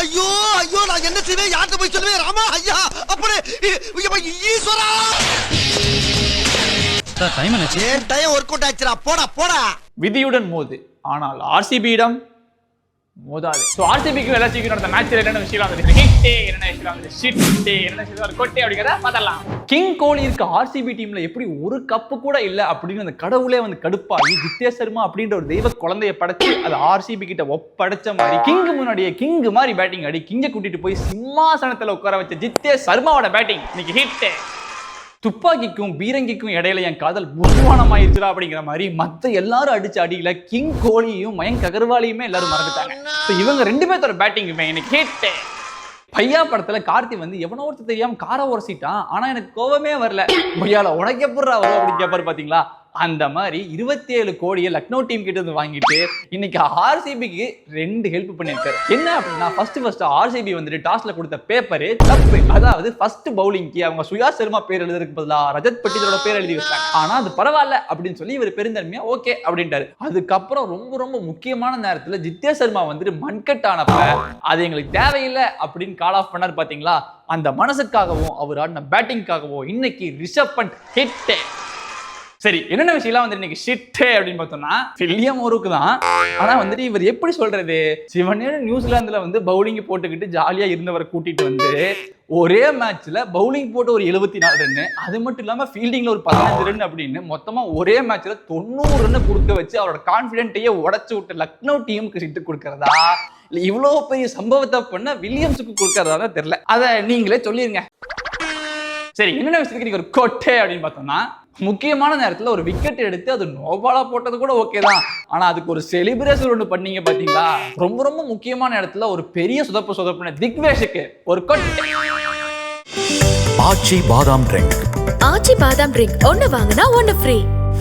ஐயோ ஐயோ நான் என்ன செய்வேன், யார்கிட்ட போய் சொல்லுவேன்? ராமா ஐயா அப்படி ஈஸ்வரா. டைம் என்ன? ஏன் டைம் ஒர்க் அவுட் ஆச்சுடா, போடா போடா. விதியுடன் மோது, ஆனால் ஆர்சிபியிடம் மோதாது. சோ ஆர்சிபிக்கு எல்லா சீக்கிரம் நடந்த மேட்ச்ல என்னென்ன விஷயம் வந்து ஹிட் என்னென்ன விஷயம் வந்து ஷிட் என்னென்ன விஷயம் ஒரு கொட்டை அப்படிங்கறத பார்த்தலாம். கிங் கோலி இருக்க ஆர்சிபி டீம்ல எப்படி ஒரு கப்பு கூட இல்ல அப்படின்னு அந்த கடவுளே வந்து கடுப்பாகி ஜித்தே சர்மா அப்படின்ற ஒரு தெய்வ குழந்தையை படைச்சு அது ஆர்சிபி கிட்ட ஒப்படைச்ச மாதிரி கிங் முன்னாடியே கிங் மாதிரி பேட்டிங் ஆடி கிங்க கூட்டிட்டு போய் சிம்மாசனத்துல உட்கார வச்ச ஜித்தே சர்மாவோட பேட்டிங் இன்னைக்கு ஹிட். துப்பாக்கிக்கும் பீரங்கிக்கும் இடையில என் காதல் புதுவானமாயிருச்சுடா அப்படிங்கிற மாதிரி மத்த எல்லாரும் அடிச்ச அடியில கிங் கோலியும் மயங்க் அகர்வாலையுமே எல்லாரும் மறந்துட்டாங்க. இவங்க ரெண்டு பேர்த்தோட பேட்டிங்குமே எனக்கு கேட்டு பையா படத்துல கார்த்தி வந்து எவனோ ஒருத்தர் தெரியாம காரை உரசிட்டான், ஆனா எனக்கு கோவமே வரல. பையால உனக்கு எப்படா வரும் அப்படின்னு கேட்பாரு பாத்தீங்களா. அந்த மாதிரி 27 கோடியை லக்னோ டீம் கிட்ட இருந்து வாங்கிட்டு இன்னைக்கு ஆர்சிபிக்கு 2 ஹெல்ப் பண்ணிருக்காரு. என்ன அப்படின்னா ஃபர்ஸ்ட் ஆர்சிபி வந்துட்டு டாஸ்ல கொடுத்த பேப்பரு தப்பு. அதாவது ஃபர்ஸ்ட் பவுலிங்க்கு அவங்க சுயா சர்மா பேர் எழுதுறதுக்கு பதிலாக ரஜத் பட்டிதரோட பேர் எழுதி வச்சாங்க. ஆனா அது பரவாயில்ல அப்படின்னு சொல்லி இவர் பெருந்தன்மையா ஓகே அப்படின்ட்டாரு. அதுக்கப்புறம் ரொம்ப முக்கியமான நேரத்துல ஜித்தே சர்மா வந்துட்டு மண்கட் ஆனப்ப அது எங்களுக்கு தேவையில்லை அப்படின்னு கால் ஆஃப் பண்ணாரு பாத்தீங்களா. அந்த மனசுக்காகவும் அவர் ஆடின பேட்டிங்காகவும் இன்னைக்கு ரிஷப் பண்ட் ஹிட். சரி, என்னென்ன விஷயம்லாம் வந்து இன்னைக்கு ஷிட்டே அப்படின்னு பார்த்தோம்னா வில்லியம் ஓருக்கு தான். ஆனா வந்துட்டு இவர் எப்படி சொல்றது, சிவனே நியூசிலாந்துல வந்து பவுலிங் போட்டுக்கிட்டு ஜாலியா இருந்தவரை கூட்டிட்டு வந்து ஒரே மேட்ச்ல பவுலிங் போட்டு ஒரு 74 ரன், அது மட்டும் இல்லாம ஃபீல்டிங்ல ஒரு 15 ரன் அப்படின்னு மொத்தமா ஒரே மேட்ச்ல 90 ரன் கொடுக்க வச்சு அவரோட கான்பிடென்ட்டையே உடைச்சு விட்டு லக்னோ டீமுக்கு ஷிட் கொடுக்கறதா இல்ல இவ்வளவு பெரிய சம்பவத்தை பண்ண வில்லியம்ஸுக்கு கொடுக்கறதா தெரியல. அதை நீங்களே சொல்லிருங்க. சரி, என்னென்ன விஷயத்துக்கு ஒரு கொட்டை அப்படின்னு பார்த்தோம்னா முக்கியமான நேரத்துல ஒரு விக்கெட் எடுத்து அது நோபாலா போட்டது கூட ஓகே தான், ஆனா அதுக்கு ஒரு செலிப்ரேஷன் ஒன்று பண்ணீங்க பாத்தீங்களா. ரொம்ப முக்கியமான இடத்துல ஒரு பெரிய சொதப்புன திக்வேஷுக்கு ஒரு கொட்டை. ஆச்சி பாதாம் ட்ரிங்க். ஆச்சி பாதாம் ட்ரிங்க் ஒன்னு வாங்கினா ஒன்னு ஃப்ரீ.